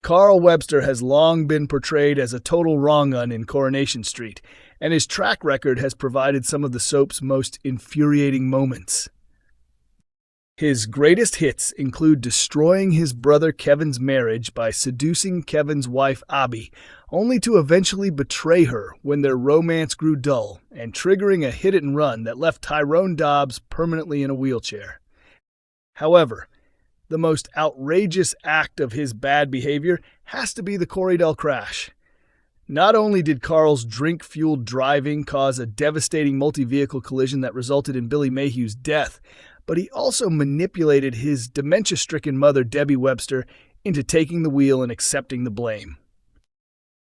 Carl Webster has long been portrayed as a total wrong-un in Coronation Street, and his track record has provided some of the soap's most infuriating moments. His greatest hits include destroying his brother Kevin's marriage by seducing Kevin's wife Abby, only to eventually betray her when their romance grew dull, and triggering a hit-and-run that left Tyrone Dobbs permanently in a wheelchair. However, the most outrageous act of his bad behavior has to be the Corrie crash. Not only did Carl's drink-fueled driving cause a devastating multi-vehicle collision that resulted in Billy Mayhew's death, but he also manipulated his dementia-stricken mother, Debbie Webster, into taking the wheel and accepting the blame.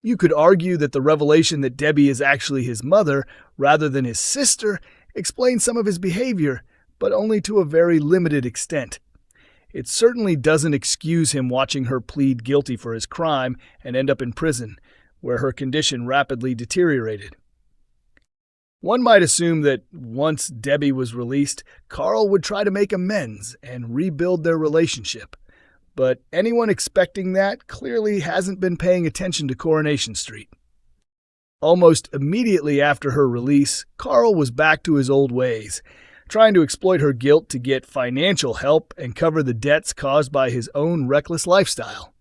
You could argue that the revelation that Debbie is actually his mother, rather than his sister, explains some of his behavior, but only to a very limited extent. It certainly doesn't excuse him watching her plead guilty for his crime and end up in prison, where her condition rapidly deteriorated. One might assume that once Debbie was released, Carl would try to make amends and rebuild their relationship. But anyone expecting that clearly hasn't been paying attention to Coronation Street. Almost immediately after her release, Carl was back to his old ways, trying to exploit her guilt to get financial help and cover the debts caused by his own reckless lifestyle.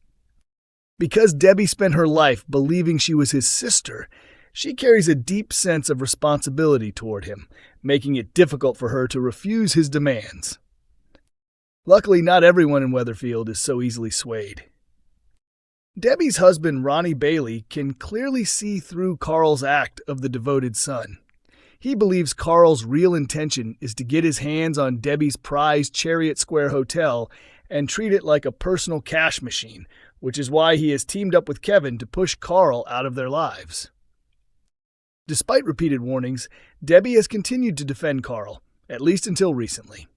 Because Debbie spent her life believing she was his sister, she carries a deep sense of responsibility toward him, making it difficult for her to refuse his demands. Luckily, not everyone in Weatherfield is so easily swayed. Debbie's husband, Ronnie Bailey, can clearly see through Carl's act of the devoted son. He believes Carl's real intention is to get his hands on Debbie's prized Chariot Square hotel and treat it like a personal cash machine, which is why he has teamed up with Kevin to push Carl out of their lives. Despite repeated warnings, Debbie has continued to defend Carl, at least until recently.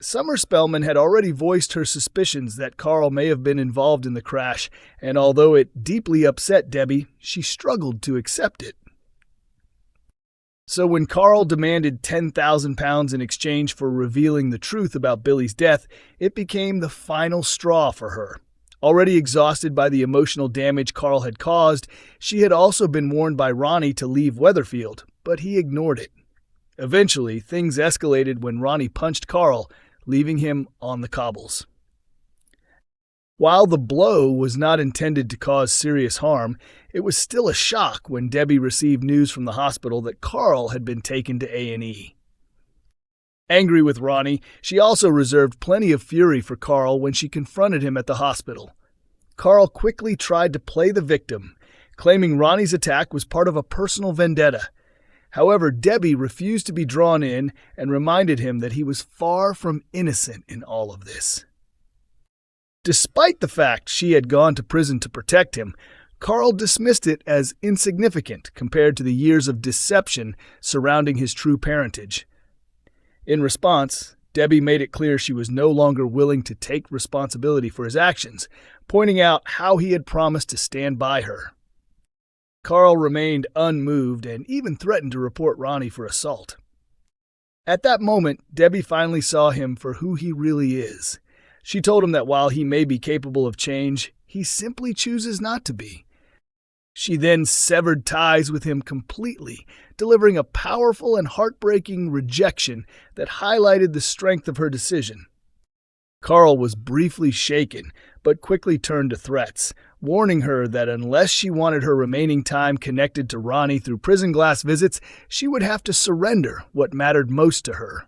Summer Spellman had already voiced her suspicions that Carl may have been involved in the crash, and although it deeply upset Debbie, she struggled to accept it. So when Carl demanded £10,000 in exchange for revealing the truth about Billy's death, it became the final straw for her. Already exhausted by the emotional damage Carl had caused, she had also been warned by Ronnie to leave Weatherfield, but he ignored it. Eventually, things escalated when Ronnie punched Carl, leaving him on the cobbles. While the blow was not intended to cause serious harm, it was still a shock when Debbie received news from the hospital that Carl had been taken to A&E. Angry with Ronnie, she also reserved plenty of fury for Carl when she confronted him at the hospital. Carl quickly tried to play the victim, claiming Ronnie's attack was part of a personal vendetta. However, Debbie refused to be drawn in and reminded him that he was far from innocent in all of this. Despite the fact she had gone to prison to protect him, Carl dismissed it as insignificant compared to the years of deception surrounding his true parentage. In response, Debbie made it clear she was no longer willing to take responsibility for his actions, pointing out how he had promised to stand by her. Carl remained unmoved and even threatened to report Ronnie for assault. At that moment, Debbie finally saw him for who he really is. She told him that while he may be capable of change, he simply chooses not to be. She then severed ties with him completely, delivering a powerful and heartbreaking rejection that highlighted the strength of her decision. Carl was briefly shaken, but quickly turned to threats, warning her that unless she wanted her remaining time connected to Ronnie through prison glass visits, she would have to surrender what mattered most to her.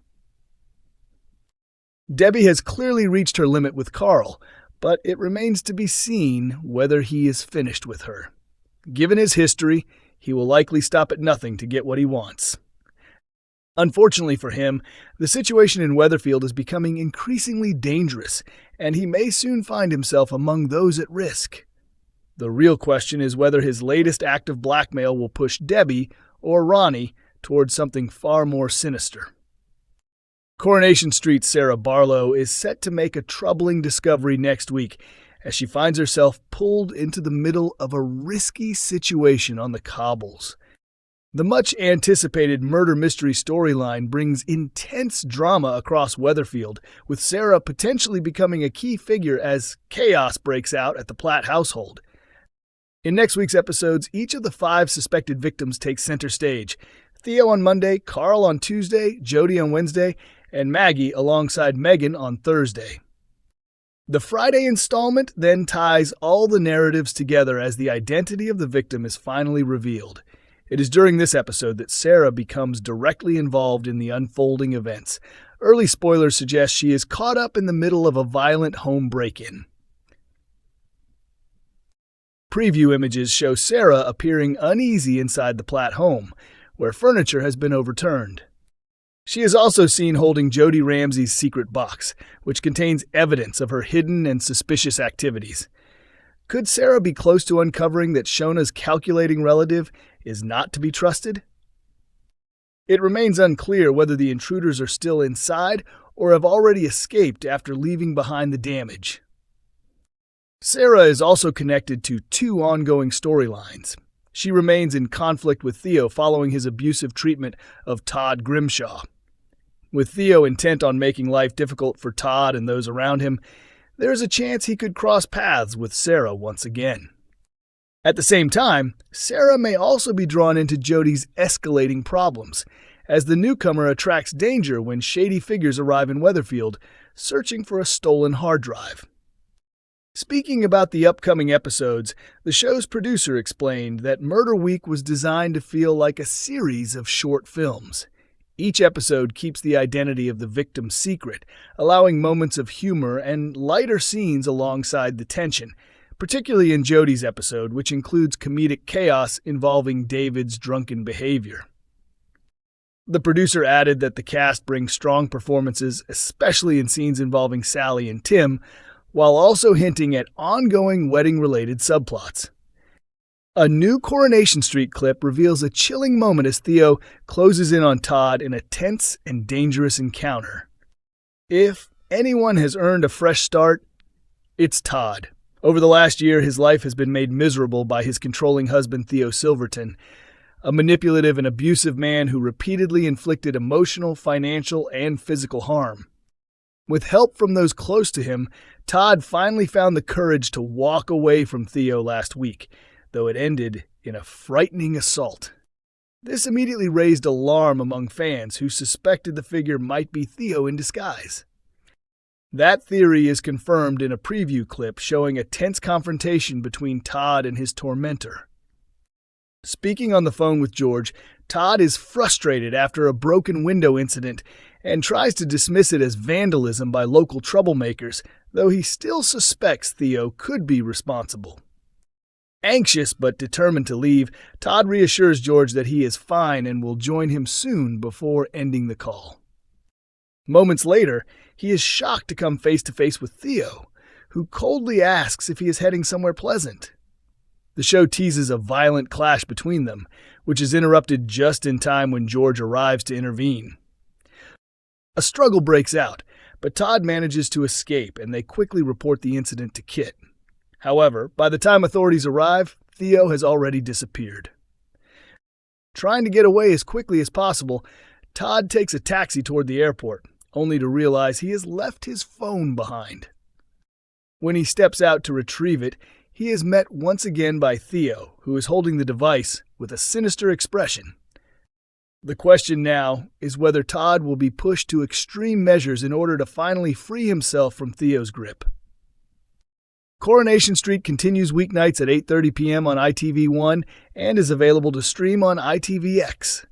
Debbie has clearly reached her limit with Carl, but it remains to be seen whether he is finished with her. Given his history, he will likely stop at nothing to get what he wants. Unfortunately for him, the situation in Weatherfield is becoming increasingly dangerous, and he may soon find himself among those at risk. The real question is whether his latest act of blackmail will push Debbie or Ronnie towards something far more sinister. Coronation Street's Sarah Barlow is set to make a troubling discovery next week as she finds herself pulled into the middle of a risky situation on the cobbles. The much-anticipated murder mystery storyline brings intense drama across Weatherfield, with Sarah potentially becoming a key figure as chaos breaks out at the Platt household. In next week's episodes, each of the 5 suspected victims takes center stage. Theo on Monday, Carl on Tuesday, Jody on Wednesday, and Maggie alongside Megan on Thursday. The Friday installment then ties all the narratives together as the identity of the victim is finally revealed. It is during this episode that Sarah becomes directly involved in the unfolding events. Early spoilers suggest she is caught up in the middle of a violent home break-in. Preview images show Sarah appearing uneasy inside the Platt home, where furniture has been overturned. She is also seen holding Jody Ramsey's secret box, which contains evidence of her hidden and suspicious activities. Could Sarah be close to uncovering that Shona's calculating relative is not to be trusted? It remains unclear whether the intruders are still inside or have already escaped after leaving behind the damage. Sarah is also connected to 2 ongoing storylines. She remains in conflict with Theo following his abusive treatment of Todd Grimshaw. With Theo intent on making life difficult for Todd and those around him, there is a chance he could cross paths with Sarah once again. At the same time, Sarah may also be drawn into Jody's escalating problems, as the newcomer attracts danger when shady figures arrive in Weatherfield, searching for a stolen hard drive. Speaking about the upcoming episodes, the show's producer explained that Murder Week was designed to feel like a series of short films. Each episode keeps the identity of the victim secret, allowing moments of humor and lighter scenes alongside the tension, particularly in Jody's episode, which includes comedic chaos involving David's drunken behavior. The producer added that the cast brings strong performances, especially in scenes involving Sally and Tim, while also hinting at ongoing wedding-related subplots. A new Coronation Street clip reveals a chilling moment as Theo closes in on Todd in a tense and dangerous encounter. If anyone has earned a fresh start, it's Todd. Over the last year, his life has been made miserable by his controlling husband, Theo Silverton, a manipulative and abusive man who repeatedly inflicted emotional, financial, and physical harm. With help from those close to him, Todd finally found the courage to walk away from Theo last week, though it ended in a frightening assault. This immediately raised alarm among fans who suspected the figure might be Theo in disguise. That theory is confirmed in a preview clip showing a tense confrontation between Todd and his tormentor. Speaking on the phone with George, Todd is frustrated after a broken window incident and tries to dismiss it as vandalism by local troublemakers, though he still suspects Theo could be responsible. Anxious but determined to leave, Todd reassures George that he is fine and will join him soon before ending the call. Moments later, he is shocked to come face to face with Theo, who coldly asks if he is heading somewhere pleasant. The show teases a violent clash between them, which is interrupted just in time when George arrives to intervene. A struggle breaks out, but Todd manages to escape and they quickly report the incident to Kit. However, by the time authorities arrive, Theo has already disappeared. Trying to get away as quickly as possible, Todd takes a taxi toward the airport, only to realize he has left his phone behind. When he steps out to retrieve it, he is met once again by Theo, who is holding the device with a sinister expression. The question now is whether Todd will be pushed to extreme measures in order to finally free himself from Theo's grip. Coronation Street continues weeknights at 8:30 p.m. on ITV1 and is available to stream on ITVX.